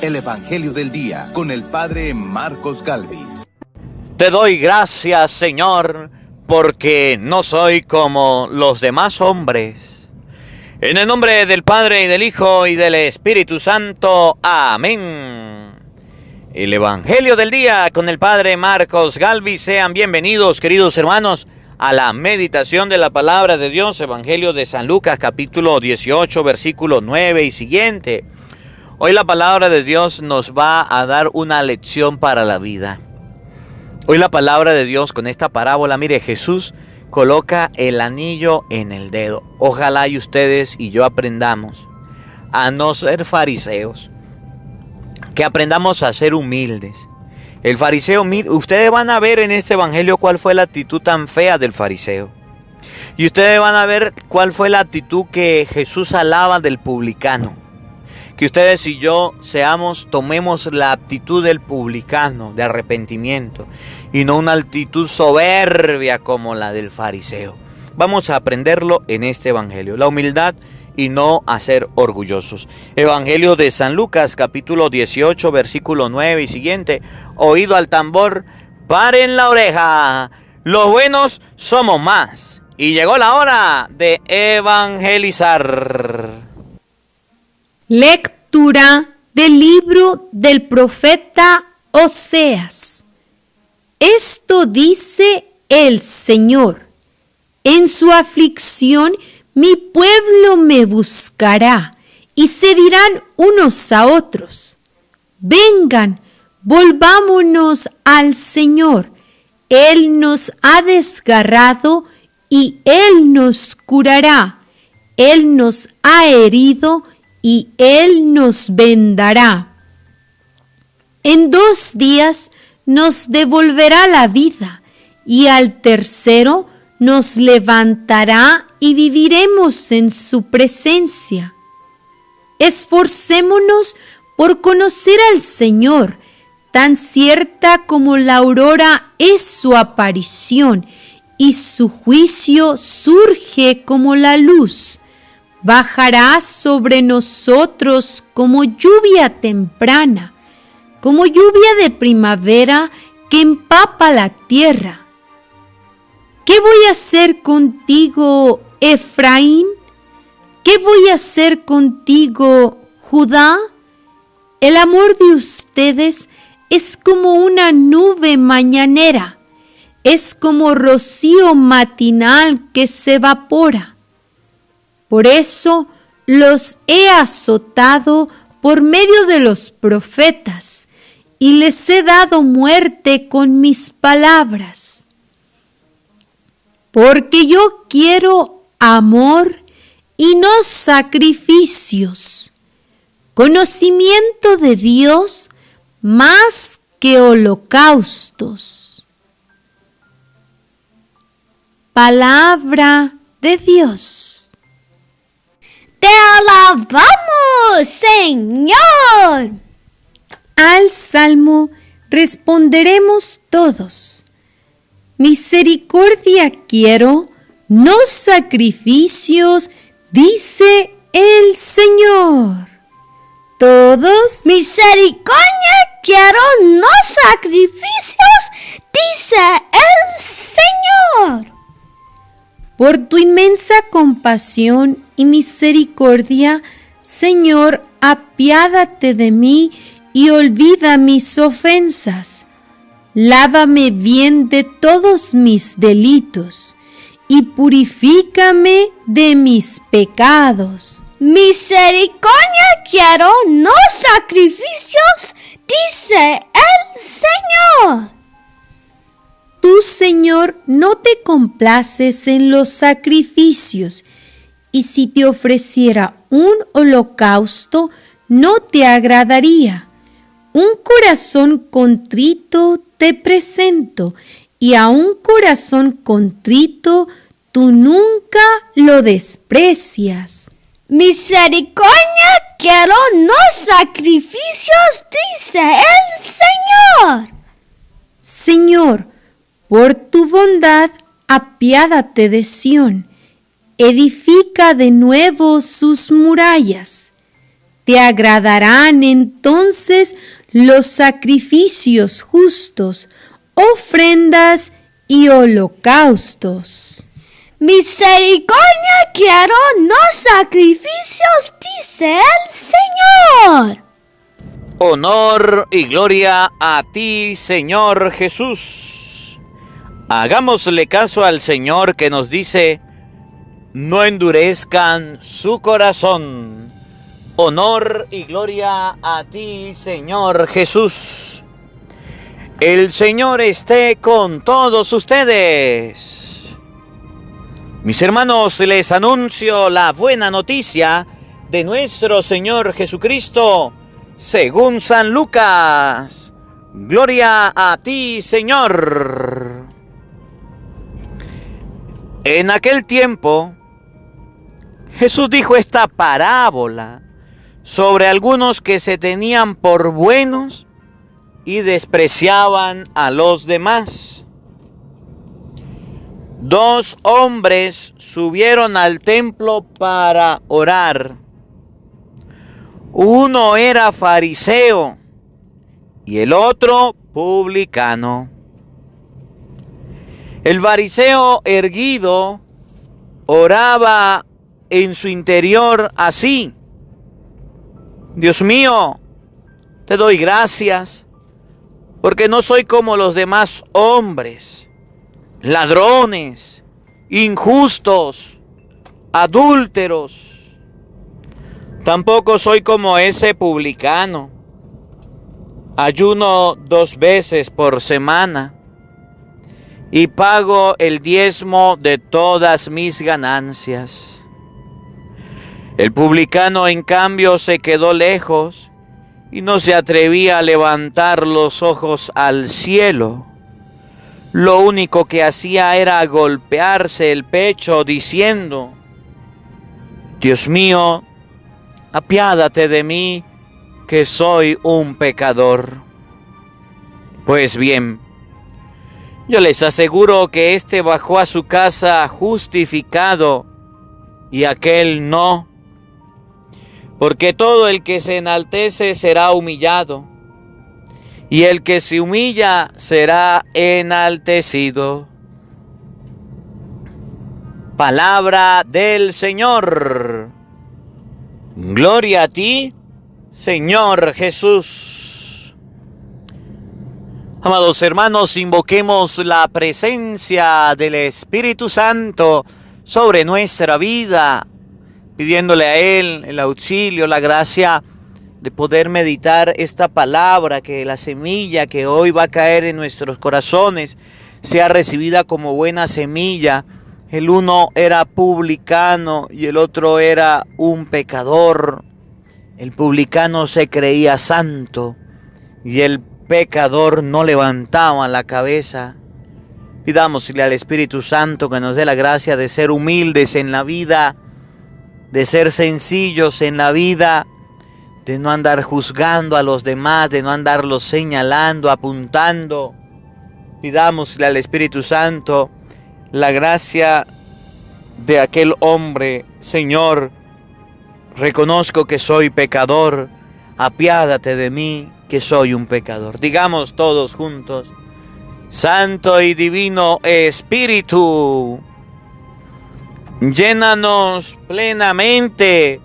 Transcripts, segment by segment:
el Evangelio del Día con el Padre Marcos Galvis. Te doy gracias, Señor, porque no soy como los demás hombres. En el nombre del Padre, y del Hijo, y del Espíritu Santo. Amén. El Evangelio del Día con el Padre Marcos Galvis. Sean bienvenidos, queridos hermanos, a la meditación de la Palabra de Dios. Evangelio de San Lucas, capítulo 18, versículo 9 y siguiente. Hoy la Palabra de Dios nos va a dar una lección para la vida. Hoy la Palabra de Dios con esta parábola, mire, Jesús coloca el anillo en el dedo. Ojalá y ustedes y yo aprendamos a no ser fariseos, que aprendamos a ser humildes. El fariseo, ustedes van a ver en este evangelio cuál fue la actitud tan fea del fariseo. Y ustedes van a ver cuál fue la actitud que Jesús alaba del publicano. Que ustedes y yo tomemos la actitud del publicano, de arrepentimiento, y no una actitud soberbia como la del fariseo. Vamos a aprenderlo en este evangelio, la humildad y no a ser orgullosos. Evangelio de San Lucas, capítulo 18, versículo 9 y siguiente. Oído al tambor, paren la oreja, los buenos somos más. Y llegó la hora de evangelizar. Lectura del libro del profeta Oseas. Esto dice el Señor: en su aflicción mi pueblo me buscará, y se dirán unos a otros: vengan, volvámonos al Señor. Él nos ha desgarrado y Él nos curará. Él nos ha herido y Él nos vendará. En 2 días nos devolverá la vida, y al tercero nos levantará y viviremos en su presencia. Esforcémonos por conocer al Señor, tan cierta como la aurora es su aparición, y su juicio surge como la luz. Bajará sobre nosotros como lluvia temprana, como lluvia de primavera que empapa la tierra. ¿Qué voy a hacer contigo, Efraín? ¿Qué voy a hacer contigo, Judá? El amor de ustedes es como una nube mañanera, es como rocío matinal que se evapora. Por eso los he azotado por medio de los profetas, y les he dado muerte con mis palabras. Porque yo quiero amor y no sacrificios, conocimiento de Dios más que holocaustos. Palabra de Dios. ¡Te alabamos, Señor! Al salmo responderemos todos: misericordia quiero, no sacrificios, dice el Señor. Todos: misericordia quiero, no sacrificios, dice el Señor. Por tu inmensa compasión y misericordia, Señor, apiádate de mí y olvida mis ofensas. Lávame bien de todos mis delitos y purifícame de mis pecados. Misericordia quiero, no sacrificios, dice el Señor. Tú, Señor, no te complaces en los sacrificios, y si te ofreciera un holocausto, no te agradaría. Un corazón contrito te presento, y a un corazón contrito tú nunca lo desprecias. Misericordia quiero, no sacrificios, dice el Señor. Señor, por tu bondad, apiádate de Sión, edifica de nuevo sus murallas. Te agradarán entonces los sacrificios justos, ofrendas y holocaustos. Misericordia quiero, no sacrificios, dice el Señor. Honor y gloria a ti, Señor Jesús. Hagámosle caso al Señor que nos dice: no endurezcan su corazón. Honor y gloria a ti, Señor Jesús. El Señor esté con todos ustedes. Mis hermanos, les anuncio la buena noticia de nuestro Señor Jesucristo, según San Lucas. Gloria a ti, Señor. En aquel tiempo, Jesús dijo esta parábola sobre algunos que se tenían por buenos y despreciaban a los demás. 2 hombres subieron al templo para orar. Uno era fariseo y el otro publicano. El fariseo erguido oraba en su interior así: Dios mío, te doy gracias porque no soy como los demás hombres, ladrones, injustos, adúlteros. Tampoco soy como ese publicano. Ayuno 2 veces por semana y pago el diezmo de todas mis ganancias. El publicano, en cambio, se quedó lejos y no se atrevía a levantar los ojos al cielo. Lo único que hacía era golpearse el pecho diciendo: Dios mío, apiádate de mí, que soy un pecador. Pues bien, yo les aseguro que éste bajó a su casa justificado y aquel no. Porque todo el que se enaltece será humillado, y el que se humilla será enaltecido. Palabra del Señor. Gloria a ti, Señor Jesús. Amados hermanos, invoquemos la presencia del Espíritu Santo sobre nuestra vida, pidiéndole a Él el auxilio, la gracia de poder meditar esta palabra, que la semilla que hoy va a caer en nuestros corazones sea recibida como buena semilla. El uno era publicano y el otro era un pecador. El publicano se creía santo y el pecador no levantaba la cabeza. Pidámosle al Espíritu Santo que nos dé la gracia de ser humildes en la vida, de ser sencillos en la vida, de no andar juzgando a los demás, de no andarlos señalando, apuntando. Pidámosle al Espíritu Santo la gracia de aquel hombre: Señor, reconozco que soy pecador, apiádate de mí, que soy un pecador. Digamos todos juntos: Santo y Divino Espíritu, llénanos plenamente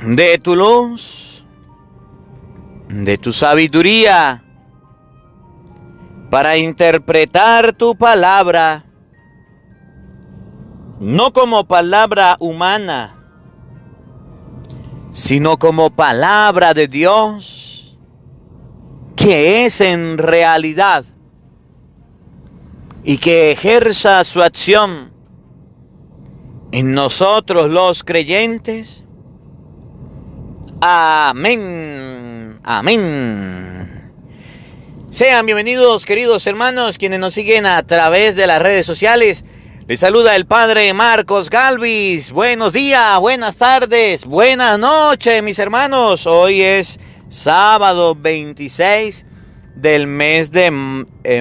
de tu luz, de tu sabiduría, para interpretar tu palabra, no como palabra humana, sino como palabra de Dios, que es en realidad, y que ejerza su acción en nosotros los creyentes. Amén. Amén. Sean bienvenidos, queridos hermanos, quienes nos siguen a través de las redes sociales. Les saluda el Padre Marcos Galvis. Buenos días, buenas tardes, buenas noches, mis hermanos. Hoy es sábado 26 del mes de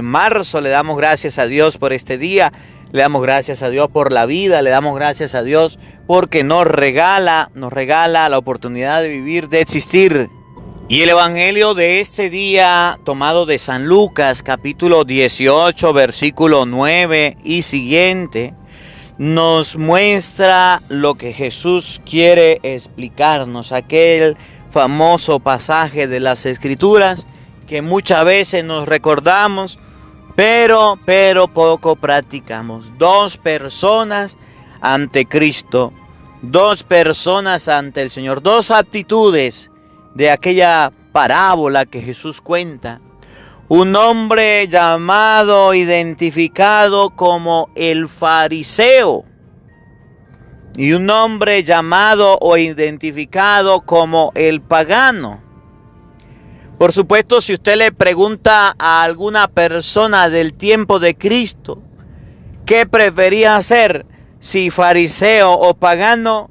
marzo. Le damos gracias a Dios por este día. Le damos gracias a Dios por la vida, le damos gracias a Dios porque nos regala la oportunidad de vivir, de existir. Y el evangelio de este día, tomado de San Lucas, capítulo 18, versículo 9 y siguiente, nos muestra lo que Jesús quiere explicarnos, aquel famoso pasaje de las Escrituras que muchas veces nos recordamos, pero poco practicamos. Dos personas ante Cristo, dos personas ante el Señor, dos actitudes de aquella parábola que Jesús cuenta. Un hombre llamado, identificado como el fariseo, y un hombre llamado o identificado como el pagano. Por supuesto, si usted le pregunta a alguna persona del tiempo de Cristo qué prefería hacer, si fariseo o pagano,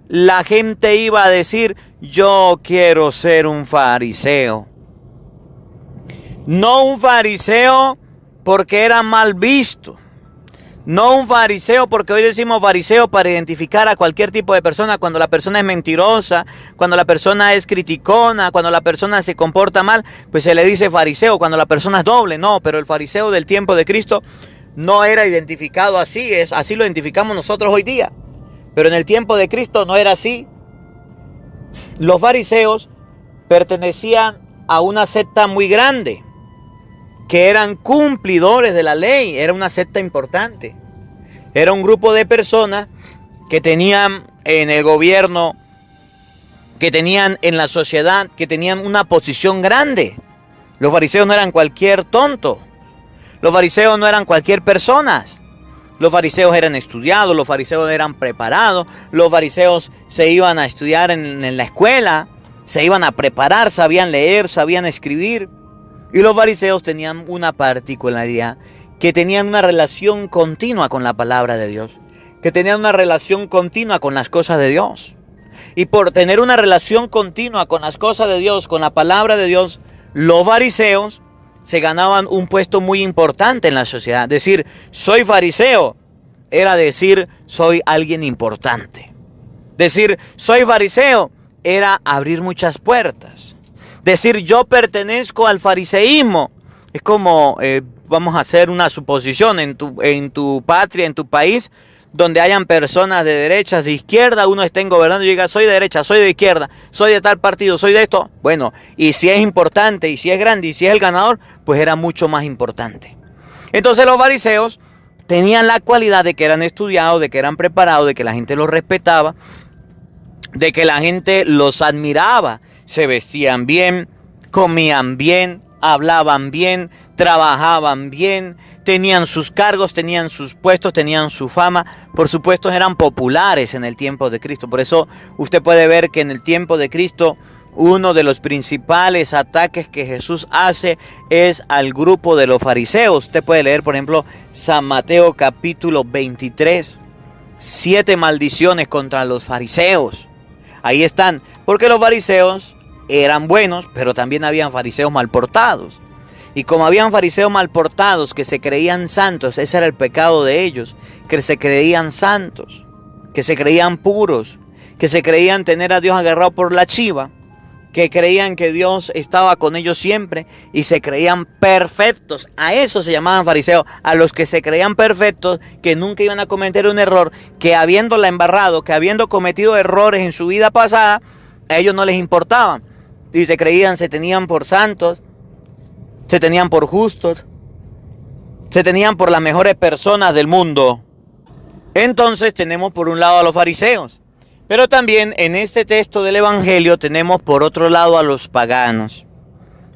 la gente iba a decir: yo quiero ser un fariseo. No un fariseo porque era mal visto. No un fariseo porque hoy decimos fariseo para identificar a cualquier tipo de persona cuando la persona es mentirosa, cuando la persona es criticona, cuando la persona se comporta mal, pues se le dice fariseo, cuando la persona es doble. No, pero el fariseo del tiempo de Cristo no era identificado así, así lo identificamos nosotros hoy día. Pero en el tiempo de Cristo no era así. Los fariseos pertenecían a una secta muy grande, que eran cumplidores de la ley. Era una secta importante. Era un grupo de personas que tenían en el gobierno, que tenían en la sociedad, que tenían una posición grande. Los fariseos no eran cualquier tonto. Los fariseos no eran cualquier persona. Los fariseos eran estudiados, los fariseos eran preparados, los fariseos se iban a estudiar en la escuela, se iban a preparar, sabían leer, sabían escribir. Y los fariseos tenían una particularidad, que tenían una relación continua con la palabra de Dios, que tenían una relación continua con las cosas de Dios. Y por tener una relación continua con las cosas de Dios, con la palabra de Dios, los fariseos se ganaban un puesto muy importante en la sociedad. Decir soy fariseo era decir soy alguien importante. Decir soy fariseo era abrir muchas puertas. Decir yo pertenezco al fariseísmo es como, vamos a hacer una suposición, en tu patria, en tu país, donde hayan personas de derecha, de izquierda, uno estén gobernando y diga soy de derecha, soy de izquierda, soy de tal partido, soy de esto. Bueno, y si es importante, y si es grande, y si es el ganador, pues era mucho más importante. Entonces los fariseos tenían la cualidad de que eran estudiados, de que eran preparados, de que la gente los respetaba, de que la gente los admiraba. Se vestían bien, comían bien, hablaban bien, trabajaban bien, tenían sus cargos, tenían sus puestos, tenían su fama. Por supuesto eran populares en el tiempo de Cristo. Por eso usted puede ver que en el tiempo de Cristo uno de los principales ataques que Jesús hace es al grupo de los fariseos. Usted puede leer, por ejemplo, San Mateo capítulo 23. 7 maldiciones contra los fariseos. Ahí están, porque los fariseos eran buenos, pero también habían fariseos mal portados. Y como habían fariseos mal portados que se creían santos, ese era el pecado de ellos, que se creían santos, que se creían puros, que se creían tener a Dios agarrado por la chiva, que creían que Dios estaba con ellos siempre y se creían perfectos. A eso se llamaban fariseos, a los que se creían perfectos, que nunca iban a cometer un error, que habiéndola embarrado, que habiendo cometido errores en su vida pasada, a ellos no les importaban. Y se creían, se tenían por santos, se tenían por justos, se tenían por las mejores personas del mundo. Entonces tenemos por un lado a los fariseos, pero también en este texto del Evangelio tenemos por otro lado a los paganos.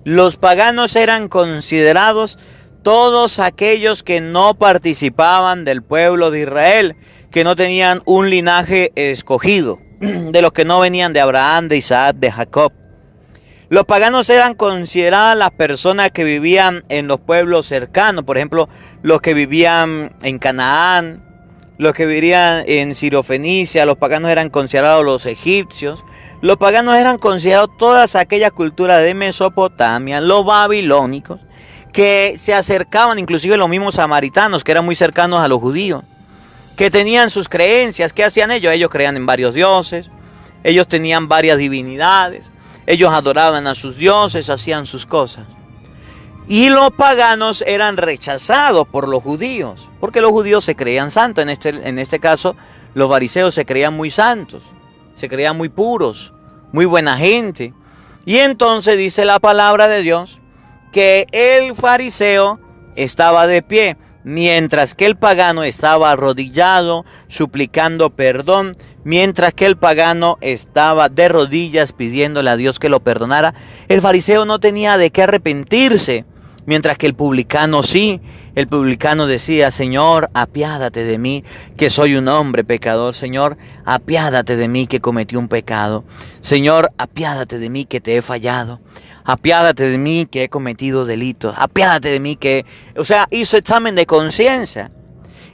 Los paganos eran considerados todos aquellos que no participaban del pueblo de Israel, que no tenían un linaje escogido, de los que no venían de Abraham, de Isaac, de Jacob. Los paganos eran consideradas las personas que vivían en los pueblos cercanos, por ejemplo, los que vivían en Canaán, los que vivían en Sirofenicia. Los paganos eran considerados los egipcios. Los paganos eran considerados todas aquellas culturas de Mesopotamia, los babilónicos, que se acercaban, inclusive los mismos samaritanos, que eran muy cercanos a los judíos, que tenían sus creencias. ¿Qué hacían ellos? Ellos creían en varios dioses, ellos tenían varias divinidades, ellos adoraban a sus dioses, hacían sus cosas. Y los paganos eran rechazados por los judíos, porque los judíos se creían santos. En este caso, los fariseos se creían muy santos, se creían muy puros, muy buena gente. Y entonces dice la palabra de Dios que el fariseo estaba de pie, mientras que el pagano estaba arrodillado, suplicando perdón, mientras que el pagano estaba de rodillas pidiéndole a Dios que lo perdonara. El fariseo no tenía de qué arrepentirse, mientras que el publicano sí. El publicano decía: Señor, apiádate de mí, que soy un hombre pecador. Señor, apiádate de mí, que cometí un pecado. Señor, apiádate de mí, que te he fallado. Apiádate de mí, que he cometido delitos. Apiádate de mí, hizo examen de conciencia.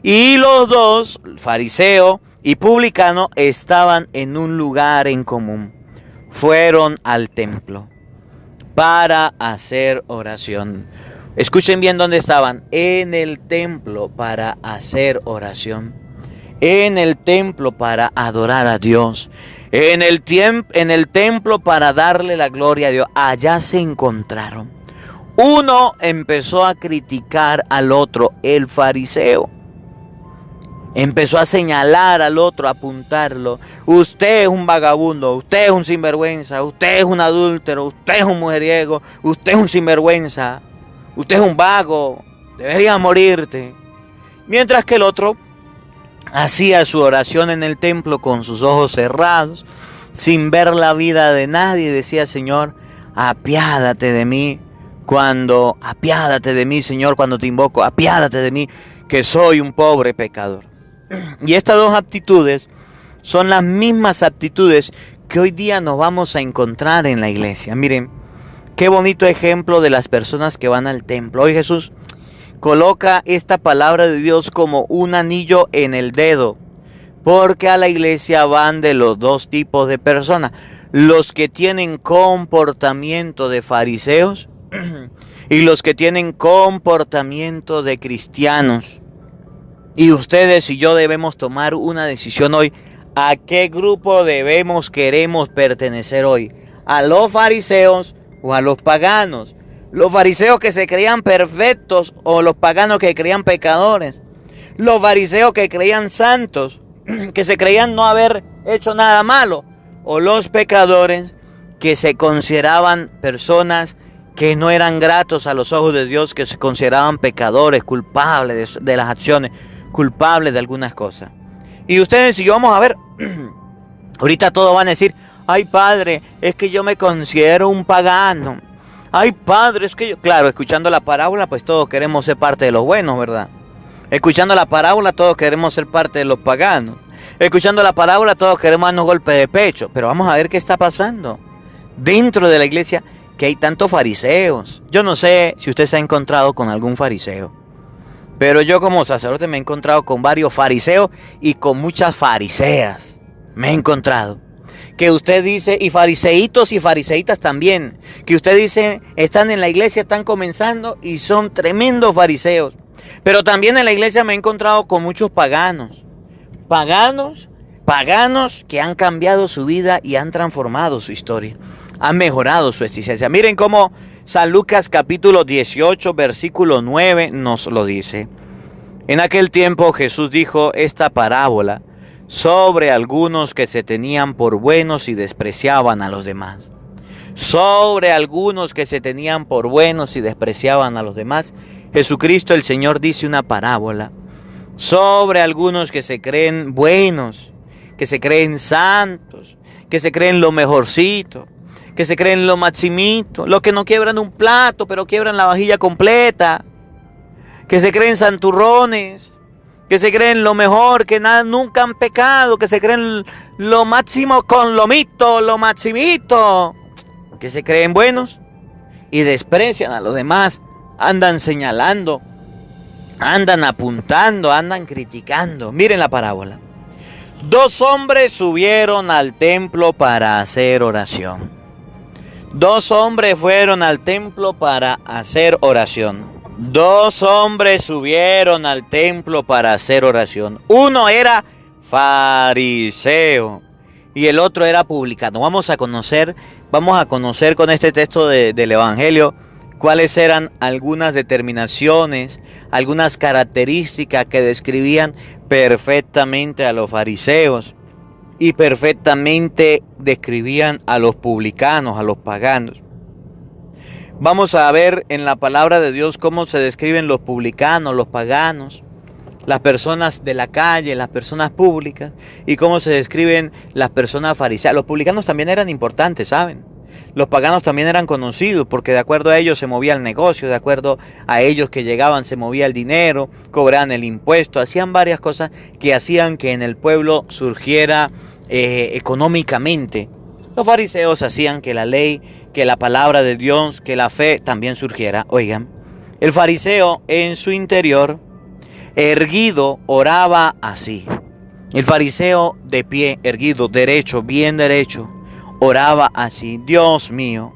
Y los dos, fariseo y publicano, estaban en un lugar en común. Fueron al templo para hacer oración. Escuchen bien dónde estaban: en el templo para hacer oración, en el templo para adorar a Dios, en el templo para darle la gloria a Dios. Allá se encontraron. Uno empezó a criticar al otro, el fariseo. Empezó a señalar al otro, a apuntarlo. Usted es un vagabundo, usted es un sinvergüenza, usted es un adúltero, usted es un mujeriego, usted es un sinvergüenza, usted es un vago, deberías morirte. Mientras que el otro hacía su oración en el templo con sus ojos cerrados, sin ver la vida de nadie. Decía: Señor, apiádate de mí, Señor, cuando te invoco, apiádate de mí, que soy un pobre pecador. Y estas dos actitudes son las mismas actitudes que hoy día nos vamos a encontrar en la iglesia. Miren, qué bonito ejemplo de las personas que van al templo. Hoy Jesús coloca esta palabra de Dios como un anillo en el dedo, porque a la iglesia van de los dos tipos de personas: los que tienen comportamiento de fariseos y los que tienen comportamiento de cristianos. Y ustedes y yo debemos tomar una decisión hoy: ¿a qué grupo queremos pertenecer hoy? ¿A los fariseos o a los paganos? Los fariseos que se creían perfectos o los paganos que creían pecadores. Los fariseos que creían santos, que se creían no haber hecho nada malo, o los pecadores que se consideraban personas que no eran gratos a los ojos de Dios, que se consideraban pecadores, culpables de las acciones, culpables de algunas cosas. Y ustedes y yo vamos a ver, ahorita todos van a decir: ay, padre, es que yo me considero un pagano. Ay, padre, es que yo... Claro, escuchando la parábola, pues todos queremos ser parte de los buenos, ¿verdad? Escuchando la parábola, todos queremos ser parte de los paganos. Escuchando la parábola, todos queremos darnos golpe de pecho. Pero vamos a ver qué está pasando dentro de la iglesia, que hay tantos fariseos. Yo no sé si usted se ha encontrado con algún fariseo, pero yo como sacerdote me he encontrado con varios fariseos y con muchas fariseas. Me he encontrado. Que usted dice, y fariseitos y fariseitas también, que usted dice, están en la iglesia, están comenzando y son tremendos fariseos. Pero también en la iglesia me he encontrado con muchos paganos. Paganos que han cambiado su vida y han transformado su historia. Han mejorado su existencia. Miren cómo San Lucas capítulo 18, versículo 9 nos lo dice. En aquel tiempo Jesús dijo esta parábola sobre algunos que se tenían por buenos y despreciaban a los demás. Sobre algunos que se tenían por buenos y despreciaban a los demás, Jesucristo el Señor dice una parábola sobre algunos que se creen buenos, que se creen santos, que se creen lo mejorcito, que se creen lo maximito, los que no quiebran un plato pero quiebran la vajilla completa, que se creen santurrones, que se creen lo mejor, que nada, nunca han pecado, que se creen lo máximo con lo mito, lo maximito, que se creen buenos y desprecian a los demás, andan señalando, andan apuntando, andan criticando. Miren la parábola. 2 hombres subieron al templo para hacer oración. Dos hombres fueron al templo para hacer oración. Dos hombres subieron al templo para hacer oración. Uno era fariseo y el otro era publicano. Vamos a conocer con este texto del Evangelio cuáles eran algunas determinaciones, algunas características que describían perfectamente a los fariseos y perfectamente describían a los publicanos, a los paganos. Vamos a ver en la palabra de Dios cómo se describen los publicanos, los paganos, las personas de la calle, las personas públicas, y cómo se describen las personas fariseas. Los publicanos también eran importantes, ¿saben? Los paganos también eran conocidos porque de acuerdo a ellos se movía el negocio, de acuerdo a ellos que llegaban se movía el dinero, cobraban el impuesto, hacían varias cosas que hacían que en el pueblo surgiera económicamente. Los fariseos hacían que la ley, que la palabra de Dios, que la fe también surgiera. Oigan, el fariseo en su interior, erguido, oraba así. El fariseo de pie, erguido, derecho, bien derecho, oraba así: Dios mío,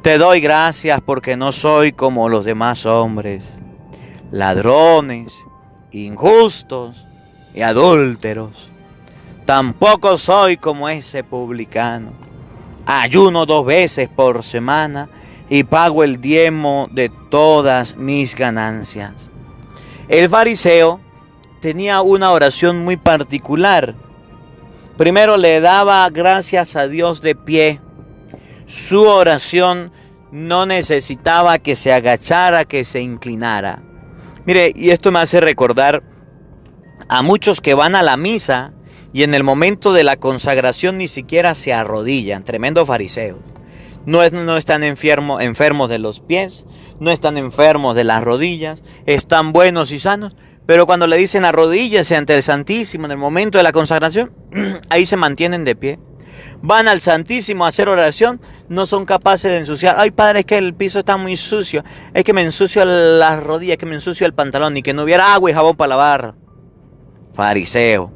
te doy gracias porque no soy como los demás hombres, ladrones, injustos y adúlteros. Tampoco soy como ese publicano. Ayuno 2 veces por semana y pago el diezmo de todas mis ganancias. El fariseo tenía una oración muy particular. Primero le daba gracias a Dios de pie. Su oración no necesitaba que se agachara, que se inclinara. Mire, y esto me hace recordar a muchos que van a la misa y en el momento de la consagración ni siquiera se arrodillan. Tremendo fariseo. No están enfermos de los pies, no están enfermos de las rodillas, están buenos y sanos, pero cuando le dicen arrodíllese ante el Santísimo en el momento de la consagración, ahí se mantienen de pie. Van al Santísimo a hacer oración, no son capaces de ensuciar. Ay, padre, es que el piso está muy sucio, es que me ensucio las rodillas, es que me ensucio el pantalón, y que no hubiera agua y jabón para lavar. Fariseo.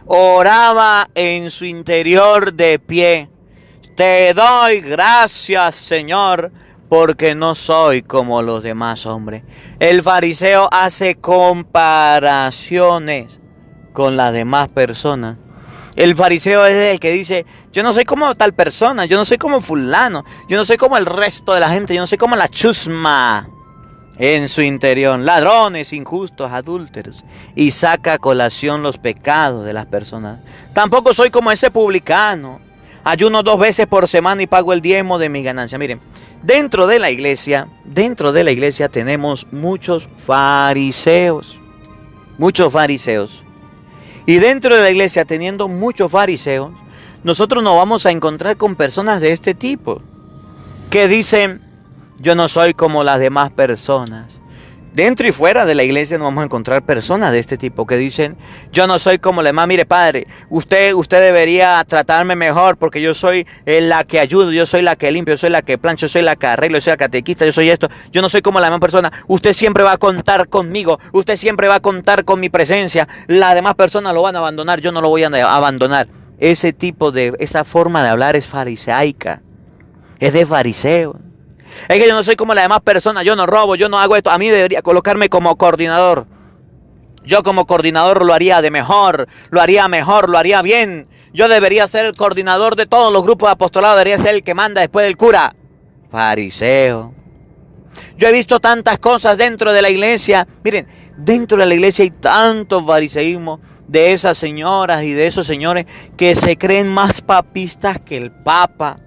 Oraba en su interior de pie. Te doy gracias, Señor, porque no soy como los demás hombres. El fariseo hace comparaciones con las demás personas. El fariseo es el que dice: yo no soy como tal persona, yo no soy como fulano, yo no soy como el resto de la gente, yo no soy como la chusma. En su interior, ladrones, injustos, adúlteros, y saca a colación los pecados de las personas. Tampoco soy como ese publicano. Ayuno 2 veces por semana y pago el diezmo de mi ganancia. Miren, dentro de la iglesia tenemos muchos fariseos. Muchos fariseos. Y dentro de la iglesia, teniendo muchos fariseos, nosotros nos vamos a encontrar con personas de este tipo, que dicen: yo no soy como las demás personas. Dentro y fuera de la iglesia nos vamos a encontrar personas de este tipo que dicen: yo no soy como la demás. Mire, padre, usted debería tratarme mejor porque yo soy la que ayudo, yo soy la que limpio, yo soy la que plancho, yo soy la que arreglo, yo soy la catequista, yo soy esto. Yo no soy como la demás persona. Usted siempre va a contar conmigo, usted siempre va a contar con mi presencia. Las demás personas lo van a abandonar, yo no lo voy a abandonar. Esa forma de hablar es farisaica, es de fariseo. Es que yo no soy como las demás personas, yo no robo, yo no hago esto. A mí debería colocarme como coordinador. Yo como coordinador lo haría de mejor, lo haría bien. Yo debería ser el coordinador de todos los grupos de apostolado, debería ser el que manda después del cura. Fariseo. Yo he visto tantas cosas dentro de la iglesia. Miren, dentro de la iglesia hay tanto fariseísmo de esas señoras y de esos señores que se creen más papistas que el papa,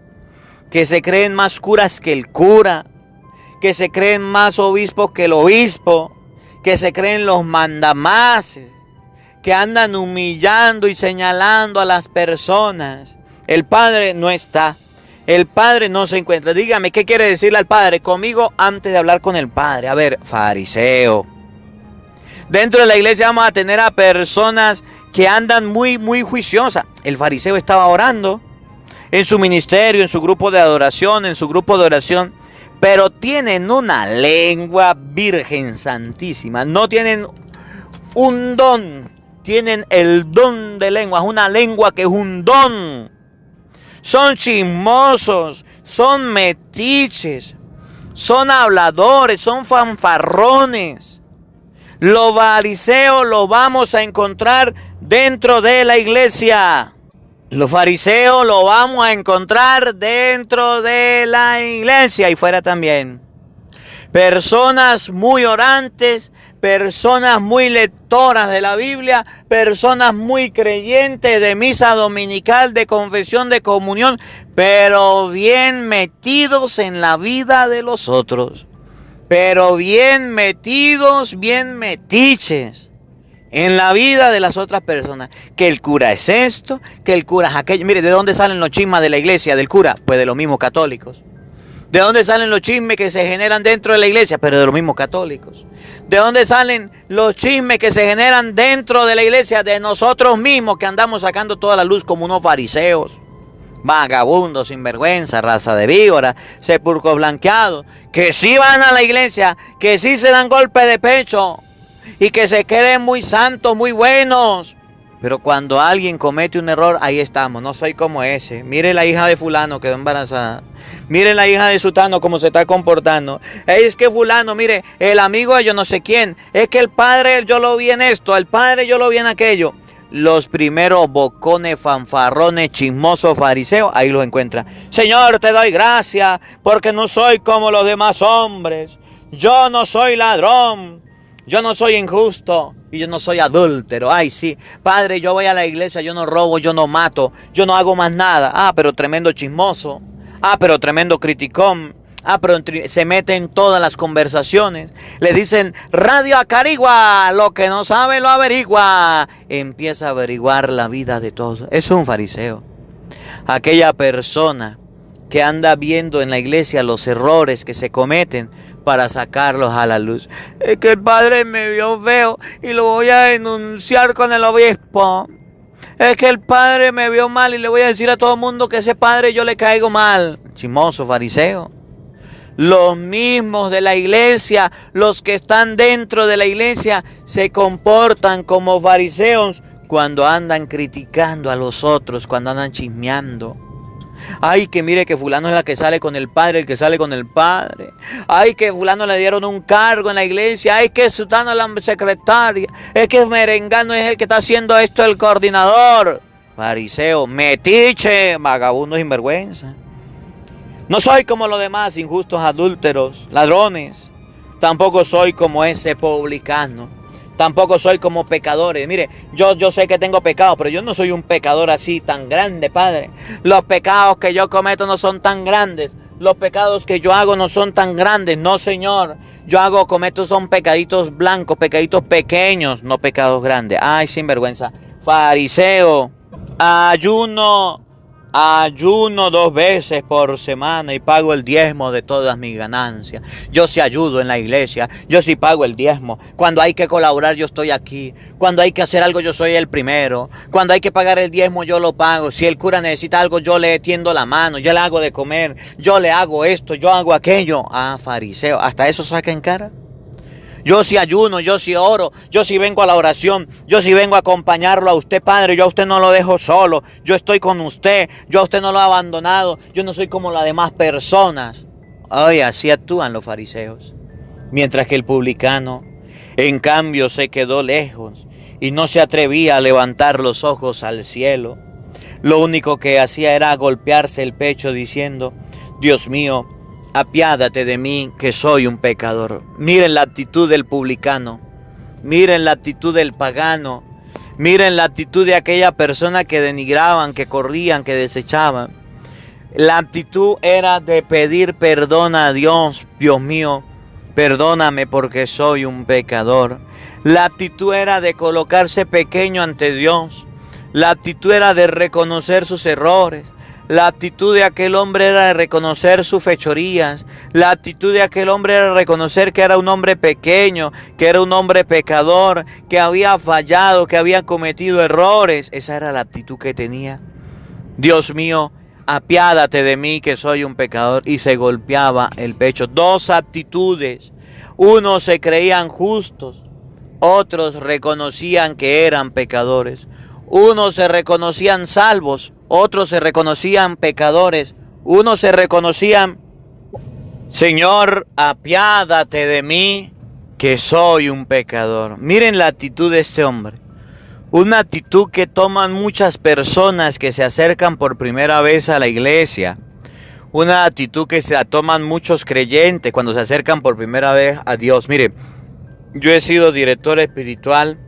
que se creen más curas que el cura, que se creen más obispos que el obispo, que se creen los mandamases, que andan humillando y señalando a las personas. El Padre no está, el Padre no se encuentra. Dígame, ¿qué quiere decirle al Padre? Conmigo antes de hablar con el Padre. A ver, fariseo. Dentro de la iglesia vamos a tener a personas que andan muy juiciosas. El fariseo estaba orando en su ministerio, en su grupo de adoración, pero tienen una lengua virgen santísima. No tienen un don, tienen el don de lengua, una lengua que es un don. Son chismosos, son metiches, son habladores, son fanfarrones. Los fariseos los vamos a encontrar dentro de la iglesia. Los fariseos los vamos a encontrar dentro de la iglesia y fuera también. Personas muy orantes, personas muy lectoras de la Biblia, personas muy creyentes de misa dominical, de confesión, de comunión, pero bien metidos en la vida de los otros. Pero bien metidos, bien metiches en la vida de las otras personas. Que el cura es esto, que el cura es aquello. Mire, ¿de dónde salen los chismes de la iglesia, del cura? Pues de los mismos católicos. ¿De dónde salen los chismes que se generan dentro de la iglesia? Pero de los mismos católicos. ¿De dónde salen los chismes que se generan dentro de la iglesia? De nosotros mismos que andamos sacando toda la luz como unos fariseos. Vagabundos, sinvergüenza, raza de víbora, sepulcros blanqueados. Que sí van a la iglesia, que sí se dan golpe de pecho. Y que se creen muy santos, muy buenos. Pero cuando alguien comete un error, ahí estamos. No soy como ese. Mire la hija de fulano quedó embarazada. Mire la hija de sutano cómo se está comportando. Es que fulano, mire, el amigo de yo no sé quién. Es que el padre yo lo vi en esto, el padre yo lo vi en aquello. Los primeros bocones, fanfarrones, chismosos, fariseos, ahí los encuentra. Señor, te doy gracias porque no soy como los demás hombres. Yo no soy ladrón. Yo no soy injusto y yo no soy adúltero. Ay, sí, Padre, yo voy a la iglesia, yo no robo, yo no mato, yo no hago más nada. Ah, pero tremendo chismoso. Ah, pero tremendo criticón. Ah, pero se mete en todas las conversaciones. Le dicen, Radio Acarigua, lo que no sabe lo averigua. Empieza a averiguar la vida de todos. Eso es un fariseo. Aquella persona que anda viendo en la iglesia los errores que se cometen para sacarlos a la luz. Es que el padre me vio feo y lo voy a denunciar con el obispo. Es que el padre me vio mal y le voy a decir a todo el mundo que ese padre yo le caigo mal. Chismoso, fariseo. Los mismos de la iglesia, los que están dentro de la iglesia, se comportan como fariseos cuando andan criticando a los otros, cuando andan chismeando. Ay, que mire que fulano es la que sale con el padre, el que sale con el padre. Ay, que fulano le dieron un cargo en la iglesia. Ay, que sutano es la secretaria. Es que merengano es el que está haciendo esto, el coordinador. Fariseo, metiche, vagabundo sinvergüenza. No soy como los demás injustos, adúlteros, ladrones. Tampoco soy como ese publicano. Tampoco soy como pecadores. Mire, yo sé que tengo pecados, pero yo no soy un pecador así tan grande, Padre. Los pecados que yo cometo no son tan grandes. Los pecados que yo hago no son tan grandes. No, Señor. Cometo son pecaditos blancos, pecaditos pequeños, no pecados grandes. Ay, sinvergüenza. Fariseo, ayuno 2 veces por semana y pago el diezmo de todas mis ganancias. Yo sí ayudo en la iglesia, yo sí pago el diezmo. Cuando hay que colaborar yo estoy aquí. Cuando hay que hacer algo yo soy el primero. Cuando hay que pagar el diezmo yo lo pago. Si el cura necesita algo yo le tiendo la mano, yo le hago de comer, yo le hago esto, yo hago aquello. Ah, fariseo, ¿hasta eso saca en cara? Yo sí ayuno, yo sí oro, yo sí vengo a la oración, yo sí vengo a acompañarlo a usted, Padre. Yo a usted no lo dejo solo, yo estoy con usted, yo a usted no lo he abandonado, yo no soy como las demás personas. Ay, así actúan los fariseos. Mientras que el publicano, en cambio, se quedó lejos y no se atrevía a levantar los ojos al cielo. Lo único que hacía era golpearse el pecho diciendo, Dios mío, apiádate de mí, que soy un pecador. Miren la actitud del publicano. Miren la actitud del pagano. Miren la actitud de aquella persona que denigraban, que corrían, que desechaban. La actitud era de pedir perdón a Dios. Dios mío, perdóname porque soy un pecador. La actitud era de colocarse pequeño ante Dios. La actitud era de reconocer sus errores. La actitud de aquel hombre era de reconocer sus fechorías. La actitud de aquel hombre era reconocer que era un hombre pequeño, que era un hombre pecador, que había fallado, que había cometido errores. Esa era la actitud que tenía. Dios mío, apiádate de mí que soy un pecador. Y se golpeaba el pecho. 2 actitudes. Unos se creían justos, otros reconocían que eran pecadores. Unos se reconocían salvos, otros se reconocían pecadores. Unos se reconocían: Señor, apiádate de mí, que soy un pecador. Miren la actitud de este hombre. Una actitud que toman muchas personas que se acercan por primera vez a la iglesia. Una actitud que se la toman muchos creyentes cuando se acercan por primera vez a Dios. Mire, yo he sido director espiritual,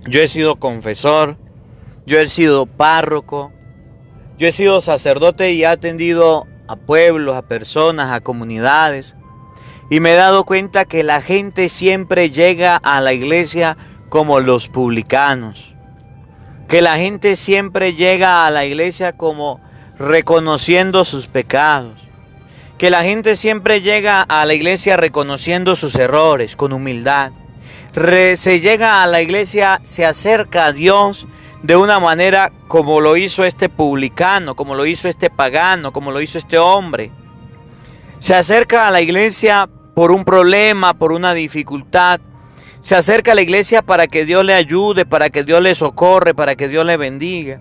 yo he sido confesor, yo he sido párroco, yo he sido sacerdote y he atendido a pueblos, a personas, a comunidades. Y me he dado cuenta que la gente siempre llega a la iglesia como los publicanos. Que la gente siempre llega a la iglesia como reconociendo sus pecados. Que la gente siempre llega a la iglesia reconociendo sus errores, con humildad. Se llega a la iglesia, se acerca a Dios de una manera como lo hizo este publicano, como lo hizo este pagano, como lo hizo este hombre. Se acerca a la iglesia por un problema, por una dificultad. Se acerca a la iglesia para que Dios le ayude, para que Dios le socorre, para que Dios le bendiga.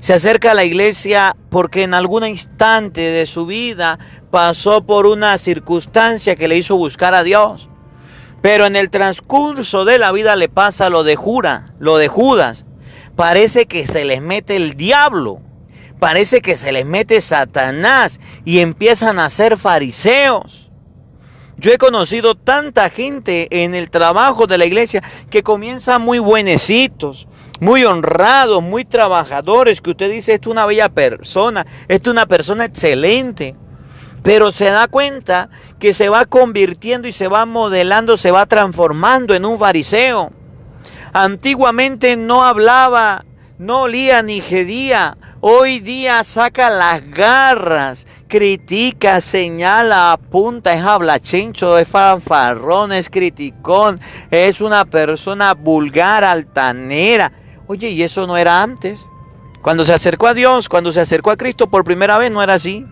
Se acerca a la iglesia porque en algún instante de su vida pasó por una circunstancia que le hizo buscar a Dios. Pero en el transcurso de la vida le pasa lo de Judas. Parece que se les mete el diablo. Parece que se les mete Satanás y empiezan a ser fariseos. Yo he conocido tanta gente en el trabajo de la iglesia que comienzan muy buenecitos, muy honrados, muy trabajadores, que usted dice, esta es una bella persona, esta es una persona excelente. Pero se da cuenta que se va convirtiendo y se va modelando, se va transformando en un fariseo. Antiguamente no hablaba, no olía ni gedía. Hoy día saca las garras, critica, señala, apunta, es hablachencho, es fanfarrón, es criticón, es una persona vulgar, altanera. Oye, ¿y eso no era antes? Cuando se acercó a Dios, cuando se acercó a Cristo por primera vez, no era así.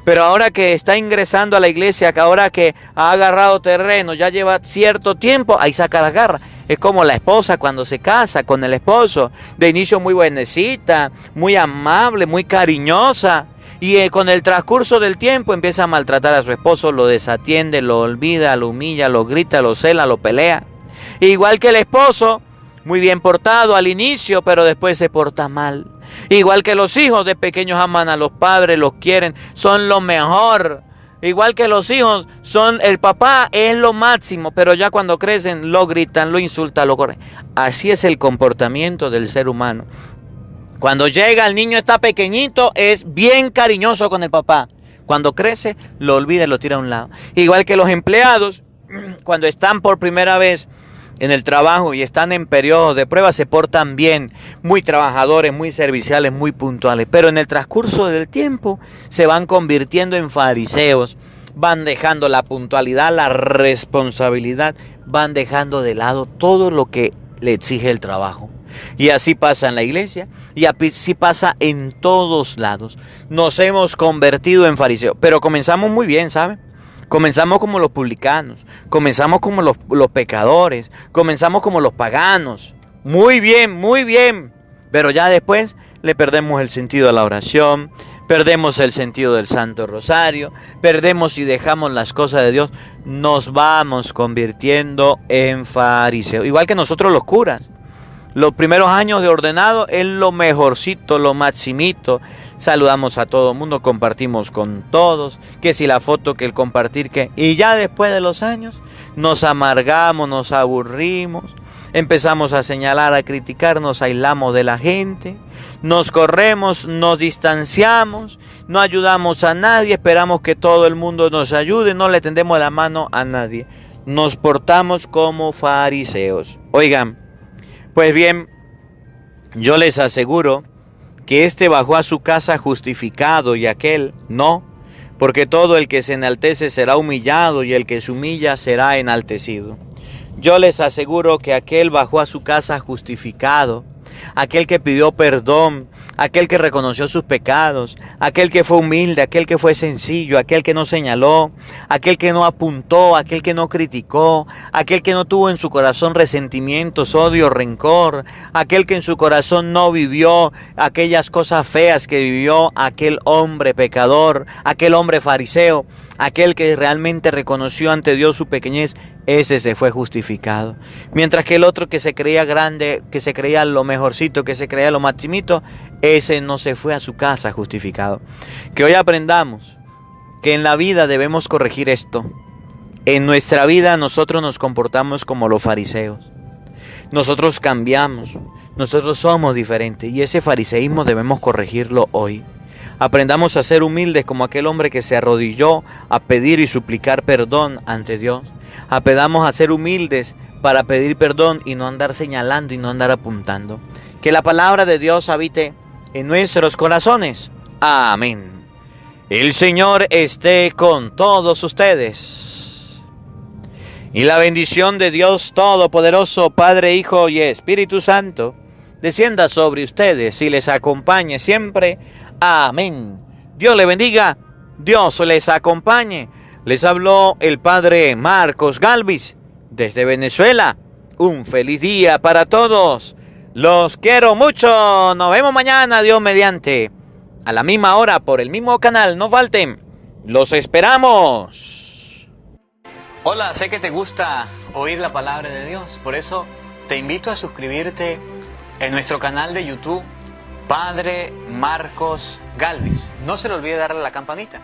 Pero ahora que está ingresando a la iglesia, que ahora que ha agarrado terreno, ya lleva cierto tiempo, ahí saca las garras. Es como la esposa cuando se casa con el esposo. De inicio muy buenecita, muy amable, muy cariñosa. Y con el transcurso del tiempo empieza a maltratar a su esposo, lo desatiende, lo olvida, lo humilla, lo grita, lo cela, lo pelea. Igual que el esposo, muy bien portado al inicio, pero después se porta mal. Igual que los hijos de pequeños aman a los padres, los quieren, son lo mejor. Igual que los hijos, el papá es lo máximo, pero ya cuando crecen lo gritan, lo insultan, lo corren. Así es el comportamiento del ser humano. Cuando llega el niño está pequeñito, es bien cariñoso con el papá. Cuando crece, lo olvida y lo tira a un lado. Igual que los empleados, cuando están por primera vez en el trabajo y están en periodos de prueba, se portan bien, muy trabajadores, muy serviciales, muy puntuales. Pero en el transcurso del tiempo se van convirtiendo en fariseos, van dejando la puntualidad, la responsabilidad, van dejando de lado todo lo que le exige el trabajo. Y así pasa en la iglesia y así pasa en todos lados. Nos hemos convertido en fariseos, pero comenzamos muy bien, ¿saben? Comenzamos como los publicanos, comenzamos como los pecadores, comenzamos como los paganos. Muy bien, pero ya después le perdemos el sentido a la oración, perdemos el sentido del Santo Rosario, perdemos y dejamos las cosas de Dios, nos vamos convirtiendo en fariseos. Igual que nosotros los curas. Los primeros años de ordenado es lo mejorcito, lo maximito. Saludamos a todo el mundo, compartimos con todos, que si la foto, que el compartir, que... Y ya después de los años nos amargamos, nos aburrimos, empezamos a señalar, a criticar, nos aislamos de la gente, nos corremos, nos distanciamos, no ayudamos a nadie, esperamos que todo el mundo nos ayude, no le tendemos la mano a nadie. Nos portamos como fariseos. Oigan, pues bien, yo les aseguro que este bajó a su casa justificado y aquel no, porque todo el que se enaltece será humillado y el que se humilla será enaltecido. Yo les aseguro que aquel bajó a su casa justificado, aquel que pidió perdón, aquel que reconoció sus pecados, aquel que fue humilde, aquel que fue sencillo, aquel que no señaló, aquel que no apuntó, aquel que no criticó, aquel que no tuvo en su corazón resentimientos, odio, rencor, aquel que en su corazón no vivió aquellas cosas feas que vivió aquel hombre pecador, aquel hombre fariseo, aquel que realmente reconoció ante Dios su pequeñez. Ese se fue justificado. Mientras que el otro que se creía grande, que se creía lo mejorcito, que se creía lo maximito, ese no se fue a su casa justificado. Que hoy aprendamos que en la vida debemos corregir esto. En nuestra vida nosotros nos comportamos como los fariseos. Nosotros cambiamos, nosotros somos diferentes y ese fariseísmo debemos corregirlo hoy. Aprendamos a ser humildes como aquel hombre que se arrodilló a pedir y suplicar perdón ante Dios. Aprendamos a ser humildes para pedir perdón y no andar señalando y no andar apuntando. Que la palabra de Dios habite en nuestros corazones. Amén. El Señor esté con todos ustedes. Y la bendición de Dios Todopoderoso, Padre, Hijo y Espíritu Santo, descienda sobre ustedes y les acompañe siempre. Amén. Dios les bendiga, Dios les acompañe. Les habló el Padre Marcos Galvis desde Venezuela. Un feliz día para todos. Los quiero mucho. Nos vemos mañana, Dios mediante. A la misma hora, por el mismo canal. No falten. Los esperamos. Hola, sé que te gusta oír la palabra de Dios. Por eso te invito a suscribirte en nuestro canal de YouTube, Padre Marcos Galvis. No se le olvide darle a la campanita,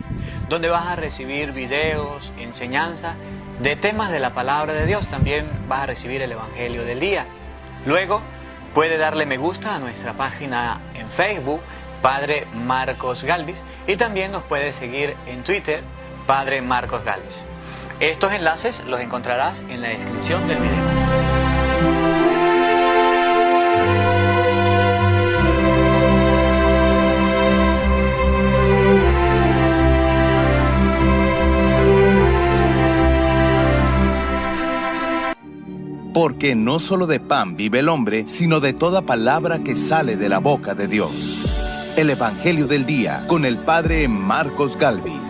donde vas a recibir videos, enseñanza de temas de la palabra de Dios. También vas a recibir el Evangelio del día. Luego puede darle me gusta a nuestra página en Facebook, Padre Marcos Galvis, y también nos puede seguir en Twitter, Padre Marcos Galvis. Estos enlaces los encontrarás en la descripción del video. Porque no solo de pan vive el hombre, sino de toda palabra que sale de la boca de Dios. El Evangelio del Día con el Padre Marcos Galvis.